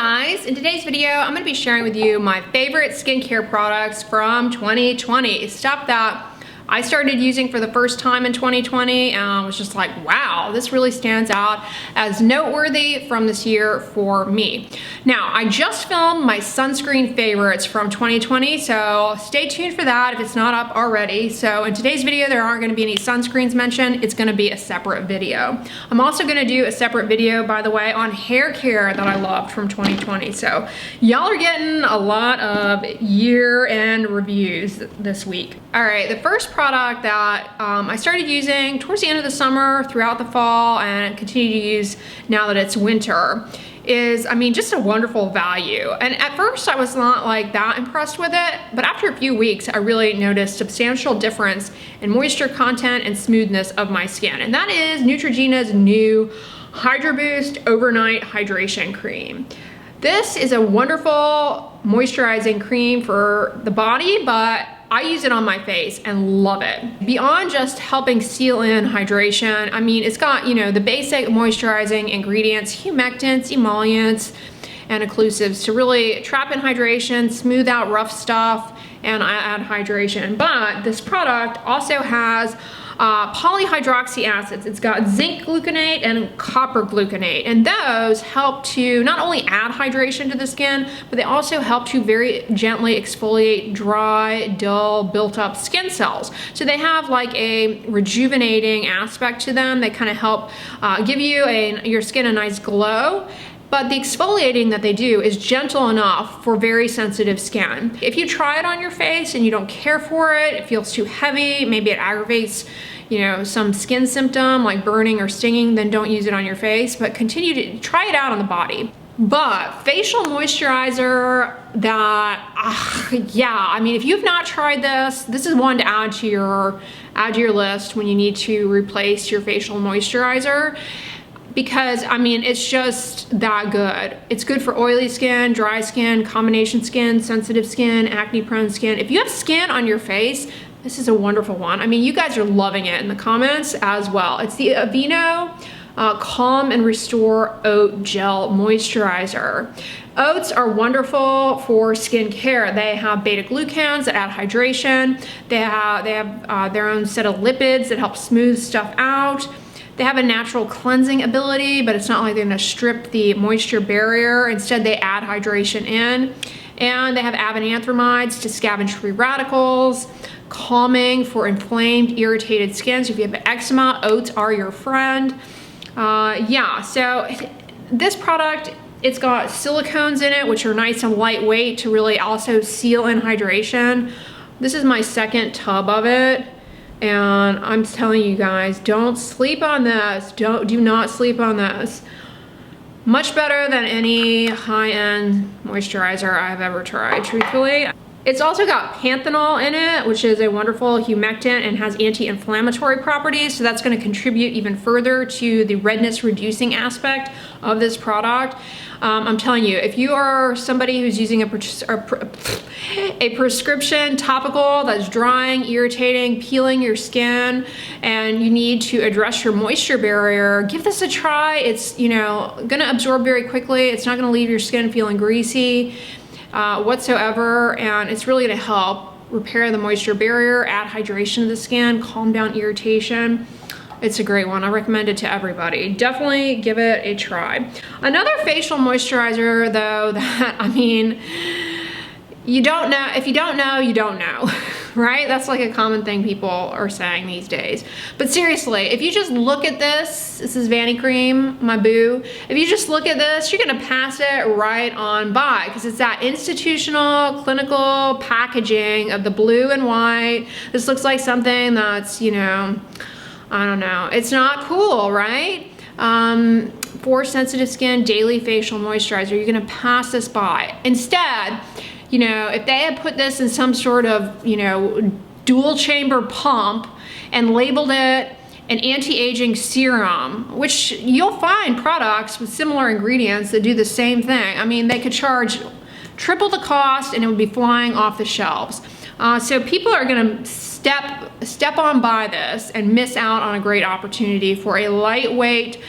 Guys, in today's video, I'm going to be sharing with you my favorite skincare products from 2020. Stuff that I started using for the first time in 2020 and was just like, wow, this really stands out as noteworthy from this year for me. Now, I just filmed my sunscreen favorites from 2020, so stay tuned for that if it's not up already. So in today's video, there aren't going to be any sunscreens mentioned. It's going to be a separate video. I'm also going to do a separate video, by the way, on hair care that I loved from 2020. So y'all are getting a lot of year-end reviews this week. All right, the first product that I started using towards the end of the summer, throughout the fall, and continue to use now that it's winter is, I mean, just a wonderful value. And at first I was not like that impressed with it, but after a few weeks, I really noticed substantial difference in moisture content and smoothness of my skin. And that is Neutrogena's new Hydro Boost Overnight Hydration Cream. This is a wonderful moisturizing cream for the body, but I use it on my face and love it. Beyond just helping seal in hydration, I mean, it's got, you know, the basic moisturizing ingredients, humectants, emollients, and occlusives to really trap in hydration, smooth out rough stuff, and add hydration. But this product also has polyhydroxy acids. It's got zinc gluconate and copper gluconate, and those help to not only add hydration to the skin, but they also help to very gently exfoliate dry, dull, built-up skin cells. So they have like a rejuvenating aspect to them. They kind of help give you your skin a nice glow. But the exfoliating that they do is gentle enough for very sensitive skin. If you try it on your face and you don't care for it, it feels too heavy, maybe it aggravates, you know, some skin symptom like burning or stinging, then don't use it on your face, but continue to try it out on the body. But facial moisturizer that, yeah, I mean, if you've not tried this, this is one to add to your list when you need to replace your facial moisturizer. Because, I mean, it's just that good. It's good for oily skin, dry skin, combination skin, sensitive skin, acne-prone skin. If you have skin on your face, this is a wonderful one. I mean, you guys are loving it in the comments as well. It's the Aveeno Calm and Restore Oat Gel Moisturizer. Oats are wonderful for skincare. They have beta-glucans that add hydration. They have their own set of lipids that help smooth stuff out. They have a natural cleansing ability, but it's not like they're gonna strip the moisture barrier. Instead, they add hydration in. And they have avenanthramides to scavenge free radicals, calming for inflamed, irritated skin. So if you have eczema, oats are your friend. Yeah, so this product, it's got silicones in it, which are nice and lightweight to really also seal in hydration. This is my second tub of it. And I'm telling you guys, don't sleep on this. Do not sleep on this. Much better than any high-end moisturizer I've ever tried, truthfully. It's also got panthenol in it, which is a wonderful humectant and has anti-inflammatory properties. So that's going to contribute even further to the redness reducing aspect of this product. I'm telling you, if you are somebody who's using a prescription topical that's drying, irritating, peeling your skin, and you need to address your moisture barrier, give this a try. It's, you know, gonna absorb very quickly. It's not gonna leave your skin feeling greasy whatsoever, and it's really gonna help repair the moisture barrier, add hydration to the skin, calm down irritation. It's a great one. I recommend it to everybody. Definitely give it a try. Another facial moisturizer though that, I mean, you don't know, if you don't know, you don't know, right? That's like a common thing people are saying these days. But seriously, if you just look at this is Vanicream, my boo. If you just look at this, you're gonna pass it right on by because it's that institutional, clinical packaging of the blue and white. This looks like something that's, you know, I don't know. It's not cool, right? For sensitive skin, daily facial moisturizer, you're gonna pass this by. Instead, you know, if they had put this in some sort of, you know, dual chamber pump and labeled it an anti-aging serum, which you'll find products with similar ingredients that do the same thing. I mean, they could charge triple the cost and it would be flying off the shelves. So people are gonna step on by this and miss out on a great opportunity for a lightweight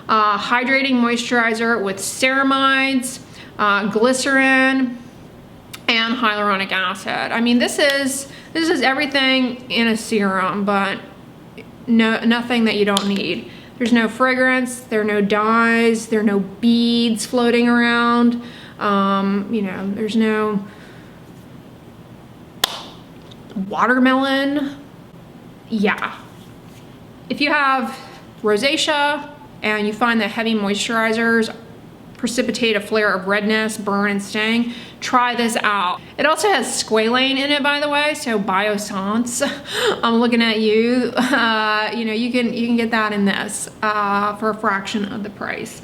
hydrating moisturizer with ceramides, glycerin, and hyaluronic acid. I mean, this is everything in a serum, but nothing that you don't need. There's no fragrance, there are no dyes, there are no beads floating around. You know, there's no watermelon. Yeah. If you have rosacea and you find that heavy moisturizers precipitate a flare of redness, burn, and sting, try this out. It also has squalane in it, by the way, so Biossance. I'm looking at you. You know, you can get that in this for a fraction of the price.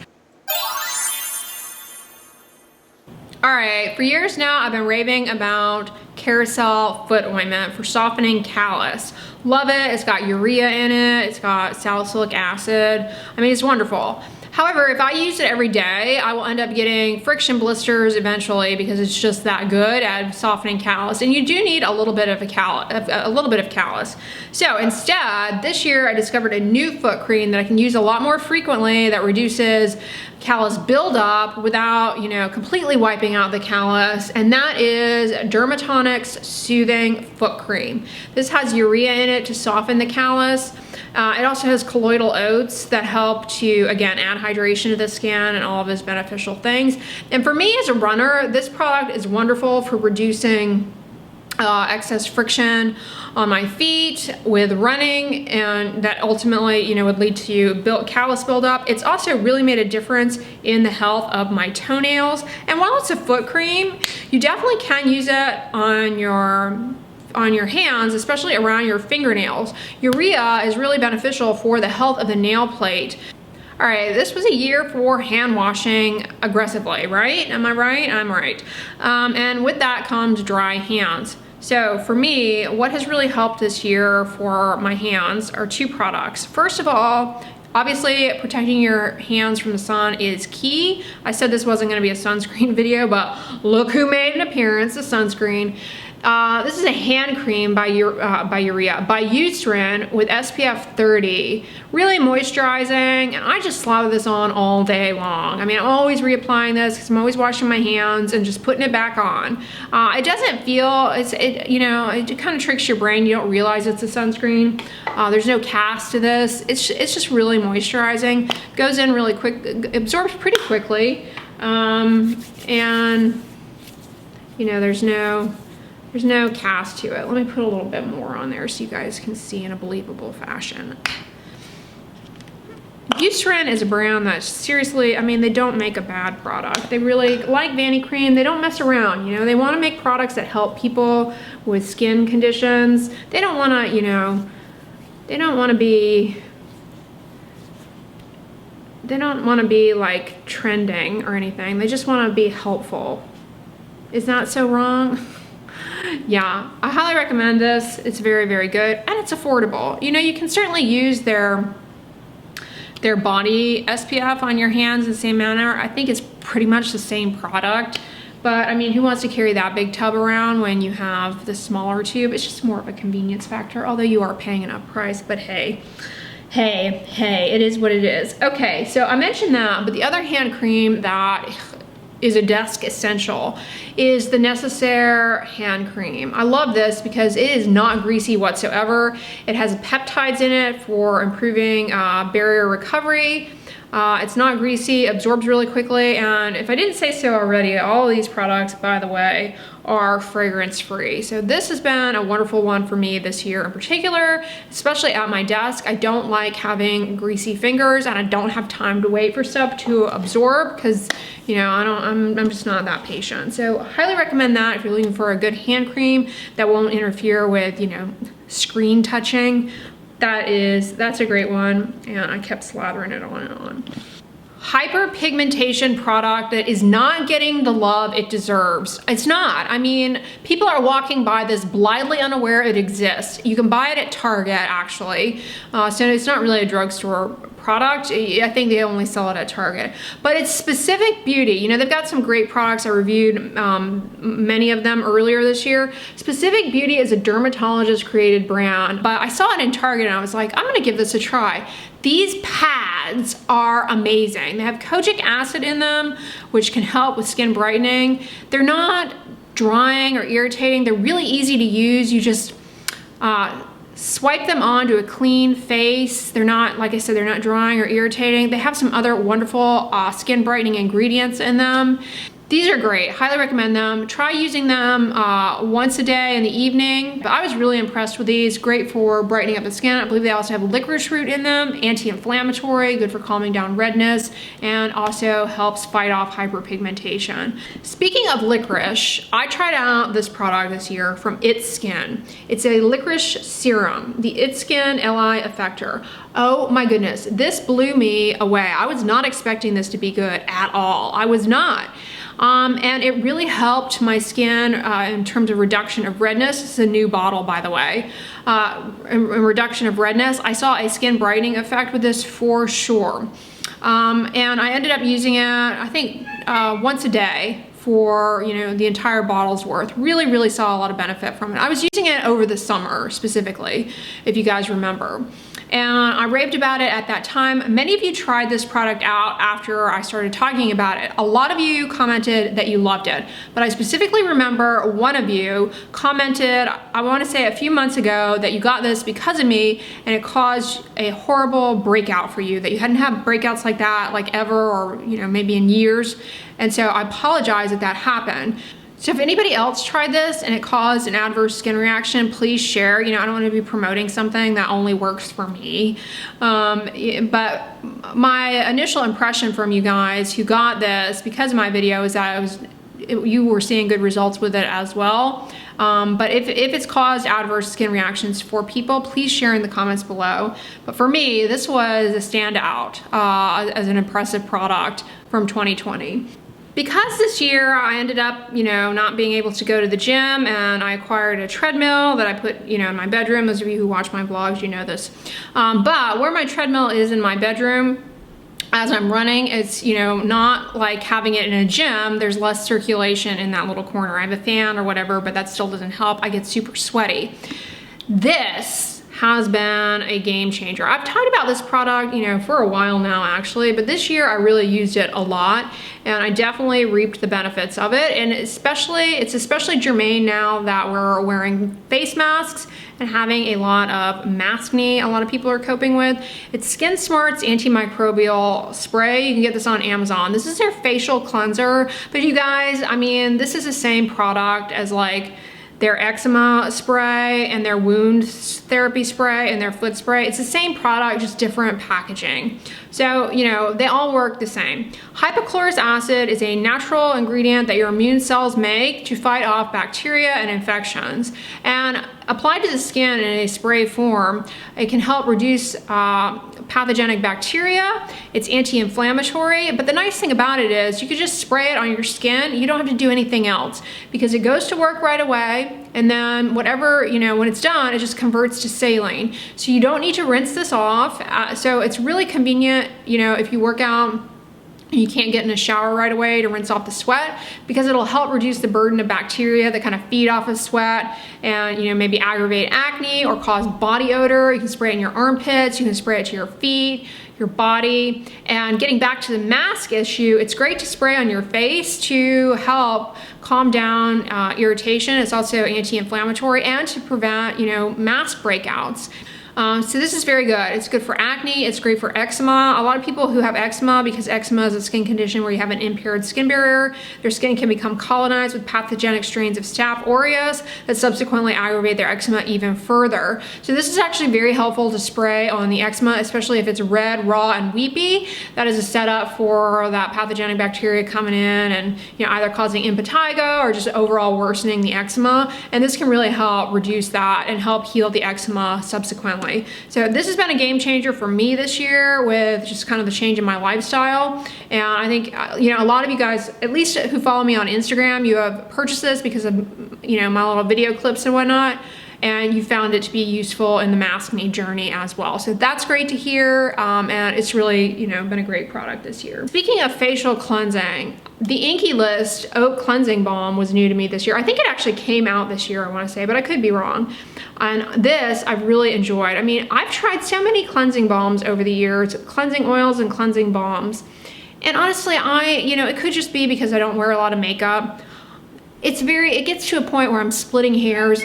All right, for years now, I've been raving about Carousel foot ointment for softening callus. Love it. It's got urea in it. It's got salicylic acid. I mean, it's wonderful. However, if I use it every day, I will end up getting friction blisters eventually because it's just that good at softening callus. And you do need a little bit of callus. So instead, this year I discovered a new foot cream that I can use a lot more frequently that reduces callus buildup without, you know, completely wiping out the callus, and that is Dermatonics Soothing Foot Cream. This has urea in it to soften the callus. It also has colloidal oats that help to, again, add hydration to the skin and all of those beneficial things. And for me as a runner, this product is wonderful for reducing excess friction on my feet with running, and that ultimately, you know, would lead to callus buildup. It's also really made a difference in the health of my toenails. And while it's a foot cream, you definitely can use it on your hands, especially around your fingernails. Urea is really beneficial for the health of the nail plate. All right, this was a year for hand washing aggressively, right? Am I right? I'm right. And with that comes dry hands. So for me, what has really helped this year for my hands are two products. First of all, obviously protecting your hands from the sun is key. I said this wasn't gonna be a sunscreen video, but look who made an appearance, a sunscreen. This is a hand cream by Eucerin with SPF 30. Really moisturizing, and I just slather this on all day long. I mean, I'm always reapplying this because I'm always washing my hands and just putting it back on. It doesn't feel, you know, it kind of tricks your brain. You don't realize it's a sunscreen. There's no cast to this. It's just really moisturizing. Goes in really quick, absorbs pretty quickly, and you know, there's no cast to it. Let me put a little bit more on there so you guys can see in a believable fashion. Eucerin is a brand that seriously, I mean, they don't make a bad product. They really, like Vanicream, they don't mess around, you know. They want to make products that help people with skin conditions. They don't want to, you know, they don't want to be like trending or anything. They just want to be helpful. Is that so wrong? Yeah, I highly recommend this. It's very, very good, and it's affordable. You know, you can certainly use their body SPF on your hands in the same manner. I think it's pretty much the same product, but I mean, who wants to carry that big tub around when you have the smaller tube? It's just more of a convenience factor, although you are paying an up price, but hey, it is what it is. Okay, so I mentioned that, but the other hand cream that is a desk essential is the Necessaire hand cream. I love this because it is not greasy whatsoever. It has peptides in it for improving barrier recovery. It's not greasy, absorbs really quickly, and if I didn't say so already, all of these products, by the way, are fragrance free. So this has been a wonderful one for me this year in particular, especially at my desk. I don't like having greasy fingers, and I don't have time to wait for stuff to absorb because, you know, I'm just not that patient. So highly recommend that if you're looking for a good hand cream that won't interfere with, you know, screen touching. That's a great one, and I kept slathering it on and on. Hyperpigmentation product that is not getting the love it deserves. It's not. I mean, people are walking by this blithely unaware it exists. You can buy it at Target, actually, so it's not really a drugstore product. I think they only sell it at Target, but it's Specific Beauty. You know, they've got some great products. I reviewed many of them earlier this year. Specific Beauty is a dermatologist created brand, but I saw it in Target and I was like, I'm gonna give this a try. These pads are amazing. They have kojic acid in them, which can help with skin brightening. They're not drying or irritating. They're really easy to use. You just swipe them onto a clean face. They're not, like I said, they're not drying or irritating. They have some other wonderful skin brightening ingredients in them. These are great, highly recommend them. Try using them once a day in the evening. But I was really impressed with these, great for brightening up the skin. I believe they also have licorice root in them, anti-inflammatory, good for calming down redness, and also helps fight off hyperpigmentation. Speaking of licorice, I tried out this product this year from It's Skin. It's a licorice serum, the It's Skin LI Effector. Oh my goodness, this blew me away. I was not expecting this to be good at all. I was not. And it really helped my skin in terms of reduction of redness. This is a new bottle, by the way. In reduction of redness, I saw a skin brightening effect with this for sure. And I ended up using it, I think, once a day for, you know, the entire bottle's worth. Really saw a lot of benefit from it. I was using it over the summer specifically, if you guys remember. And I raved about it at that time. Many of you tried this product out after I started talking about it. A lot of you commented that you loved it, but I specifically remember one of you commented, I want to say a few months ago, that you got this because of me and it caused a horrible breakout for you, that you hadn't had breakouts like that like ever, or, you know, maybe in years. And so I apologize that that happened. So if anybody else tried this and it caused an adverse skin reaction, please share. You know, I don't want to be promoting something that only works for me. But my initial impression from you guys who got this because of my video is that you were seeing good results with it as well. But if it's caused adverse skin reactions for people, please share in the comments below. But for me, this was a standout as an impressive product from 2020. Because this year I ended up, you know, not being able to go to the gym, and I acquired a treadmill that I put, you know, in my bedroom. Those of you who watch my vlogs, you know this. But where my treadmill is in my bedroom, as I'm running, it's, you know, not like having it in a gym. There's less circulation in that little corner. I have a fan or whatever, but that still doesn't help. I get super sweaty. This has been a game changer. I've talked about this product, you know, for a while now actually, but this year I really used it a lot and I definitely reaped the benefits of it. And it's especially germane now that we're wearing face masks and having a lot of maskne a lot of people are coping with. It's Skin Smart's antimicrobial spray. You can get this on Amazon. This is their facial cleanser, but you guys, I mean, this is the same product as like their eczema spray and their wound therapy spray and their foot spray. It's the same product, just different packaging. So, you know, they all work the same. Hypochlorous acid is a natural ingredient that your immune cells make to fight off bacteria and infections. And applied to the skin in a spray form, it can help reduce pathogenic bacteria. It's anti-inflammatory, but the nice thing about it is you can just spray it on your skin. You don't have to do anything else because it goes to work right away. And then whatever, you know, when it's done, it just converts to saline. So you don't need to rinse this off. So it's really convenient, you know, if you work out, you can't get in a shower right away to rinse off the sweat, because it'll help reduce the burden of bacteria that kind of feed off of sweat and, you know, maybe aggravate acne or cause body odor. You can spray it in your armpits, you can spray it to your feet, your body. And getting back to the mask issue, it's great to spray on your face to help calm down irritation. It's also anti-inflammatory and to prevent, you know, mask breakouts. So this is very good. It's good for acne. It's great for eczema. A lot of people who have eczema, because eczema is a skin condition where you have an impaired skin barrier, their skin can become colonized with pathogenic strains of Staph aureus that subsequently aggravate their eczema even further. So this is actually very helpful to spray on the eczema, especially if it's red, raw, and weepy. That is a setup for that pathogenic bacteria coming in and, you know, either causing impetigo or just overall worsening the eczema. And this can really help reduce that and help heal the eczema subsequently. So this has been a game changer for me this year with just kind of the change in my lifestyle. And I think, you know, a lot of you guys, at least who follow me on Instagram, you have purchased this because of, you know, my little video clips and whatnot. and you found it to be useful in the mask me journey as well. So that's great to hear, and it's really, you know, been a great product this year. Speaking of facial cleansing, the Inkey List Oat Cleansing Balm was new to me this year. I think it actually came out this year, I want to say, but I could be wrong. And this I've really enjoyed. I mean, I've tried so many cleansing balms over the years, cleansing oils and cleansing balms. And honestly, you know, it could just be because I don't wear a lot of makeup. It gets to a point where I'm splitting hairs.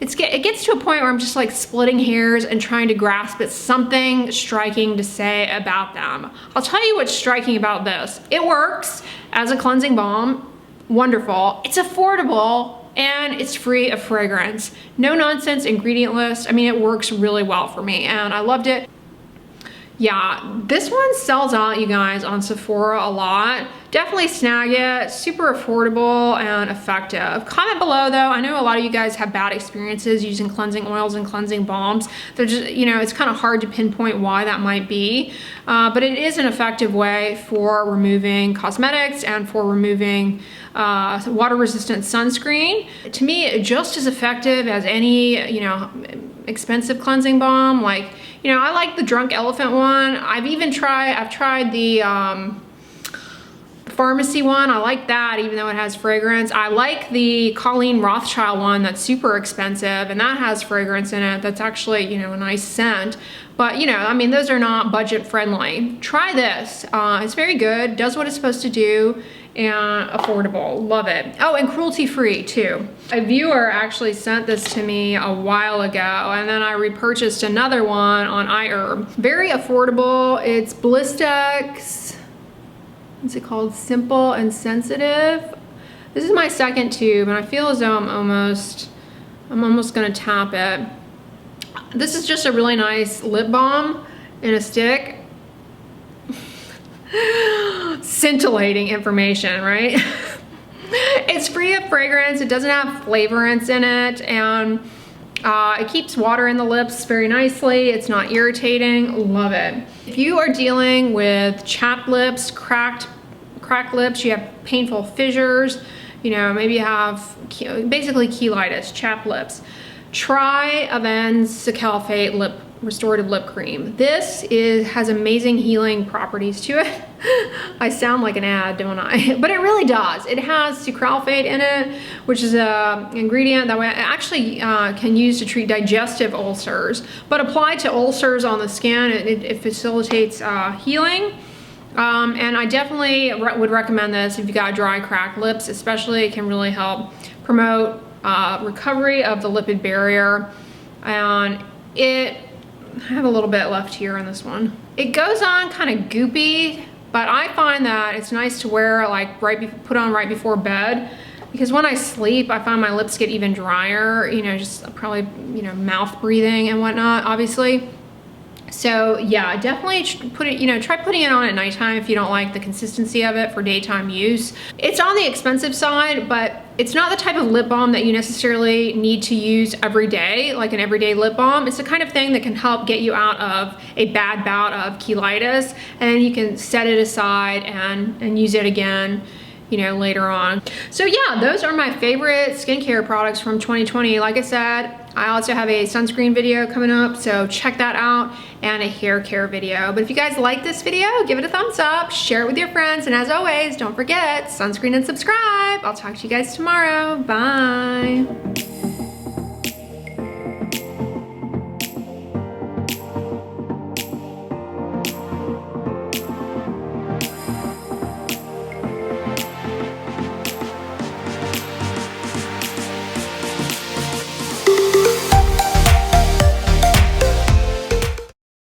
It gets to a point where I'm just like splitting hairs and trying to grasp at something striking to say about them. I'll tell you what's striking about this. It works as a cleansing balm. Wonderful. It's affordable and it's free of fragrance. No nonsense ingredient list. I mean, it works really well for me and I loved it. Yeah, this one sells out, you guys, on Sephora a lot. Definitely snag it. Super affordable and effective. Comment below though. I know a lot of you guys have bad experiences using cleansing oils and cleansing balms. They're just, you know, it's kind of hard to pinpoint why that might be. But it is an effective way for removing cosmetics and for removing water-resistant sunscreen. To me, just as effective as any, you know, expensive cleansing balm. Like, you know, I like the Drunk Elephant one. I've tried the pharmacy one. I like that even though it has fragrance. I like the Colleen Rothschild one that's super expensive and that has fragrance in it. That's actually, you know, a nice scent. But, you know, I mean, those are not budget friendly. Try this. It's very good, does what it's supposed to do, and affordable. Love it. Oh, and cruelty free too. A viewer actually sent this to me a while ago and then I repurchased another one on iHerb. Very affordable. It's Blistex. What's it called? Simple and Sensitive. This is my second tube and I feel as though I'm almost gonna tap it. This is just a really nice lip balm in a stick. Scintillating information, right? It's free of fragrance. It doesn't have flavorants in it, and it keeps water in the lips very nicely. It's not irritating. Love it. If you are dealing with chapped lips, cracked lips, you have painful fissures, you know, maybe you have basically cheilitis, chapped lips, try Avene's Cicalicate Restorative Lip Cream. This has amazing healing properties to it. I sound like an ad, don't I? But it really does. It has sucralfate in it, which is an ingredient that we actually can use to treat digestive ulcers. But applied to ulcers on the skin, it facilitates healing. And I definitely would recommend this if you've got dry, cracked lips, especially. It can really help promote recovery of the lipid barrier. And I have a little bit left here in this one. It goes on kind of goopy, but I find that it's nice to wear like put on right before bed, because when I sleep, I find my lips get even drier, you know, just probably, you know, mouth breathing and whatnot, obviously. So yeah, definitely try putting it on at nighttime if you don't like the consistency of it for daytime use. It's on the expensive side, but it's not the type of lip balm that you necessarily need to use every day, like an everyday lip balm. It's the kind of thing that can help get you out of a bad bout of cheilitis, and you can set it aside and use it again, you know, later on. So yeah, those are my favorite skincare products from 2020. Like I said, I also have a sunscreen video coming up, so check that out, and a hair care video. But if you guys like this video, give it a thumbs up, share it with your friends, and as always, don't forget, sunscreen and subscribe. I'll talk to you guys tomorrow. Bye.